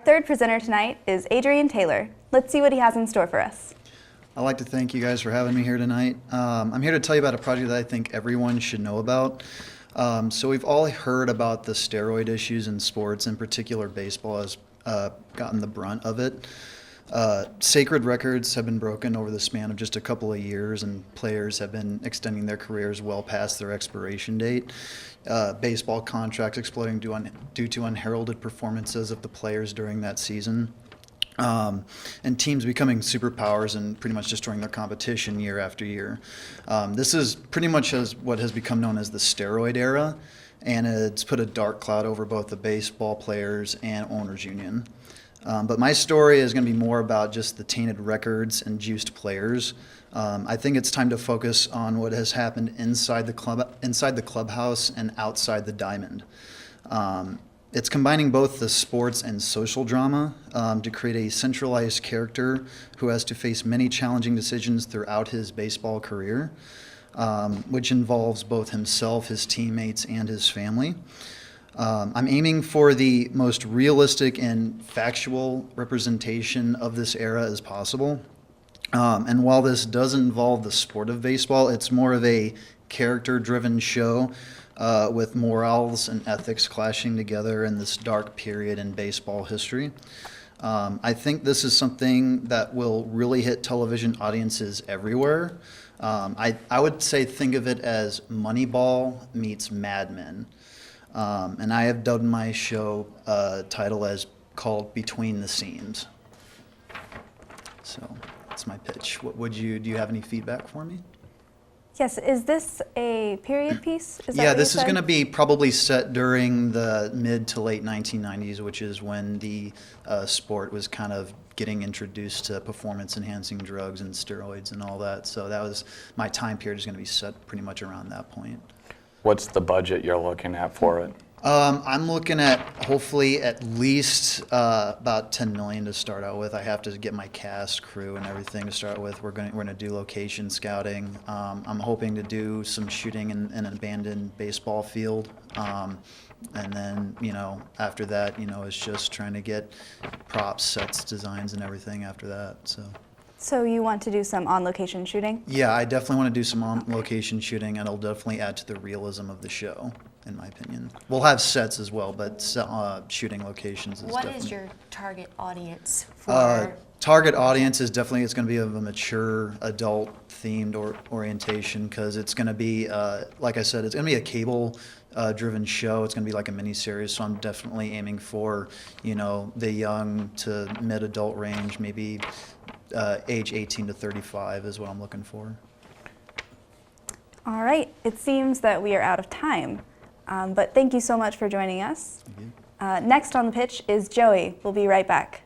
Third presenter tonight is Adrian Taylor. Let's see what he has in store for us. I'd like to thank you guys for having me here tonight. I'm here to tell you about a project that I think everyone should know about. So we've all heard about the steroid issues in sports, in particular baseball has gotten the brunt of it. Sacred records have been broken over the span of just a couple of years, and players have been extending their careers well past their expiration date. Baseball contracts exploding due to unheralded performances of the players during that season. And teams becoming superpowers and pretty much destroying their competition year after year. This is pretty much what has become known as the steroid era, and it's put a dark cloud over both the baseball players and owners union. But my story is going to be more about just the tainted records and juiced players. I think it's time to focus on what has happened inside the clubhouse and outside the diamond. It's combining both the sports and social drama to create a centralized character who has to face many challenging decisions throughout his baseball career, which involves both himself, his teammates, and his family. I'm aiming for the most realistic and factual representation of this era as possible. And while this does involve the sport of baseball, it's more of a character-driven show with morals and ethics clashing together in this dark period in baseball history. I think this is something that will really hit television audiences everywhere. I would say think of it as Moneyball meets Mad Men. And I have dubbed my show title as called Between the Scenes. So that's my pitch. Do you have any feedback for me? Yes, is this a period piece? Yeah, this is going to be probably set during the mid to late 1990s, which is when the sport was kind of getting introduced to performance-enhancing drugs and steroids and all that. So that was my time period is going to be set pretty much around that point. What's the budget you're looking at for it? I'm looking at hopefully at least about $10 million to start out with. I have to get my cast, crew, and everything to start with. We're going to do location scouting. I'm hoping to do some shooting in an abandoned baseball field, and then after that it's just trying to get props, sets, designs, and everything after that. So you want to do some on-location shooting? Yeah, I definitely want to do some on-location shooting, and it'll definitely add to the realism of the show, in my opinion. We'll have sets as well, but shooting locations is definitely... What is your target audience for? Target audience is definitely, it's going to be of a mature, adult-themed orientation, because it's going to be, like I said, it's going to be a cable-driven show. It's going to be like a mini-series, so I'm definitely aiming for, the young to mid-adult range, maybe age 18 to 35 is what I'm looking for. All right, it seems that we are out of time, but thank you so much for joining us. Thank you. Next on the pitch is Joey. We'll be right back.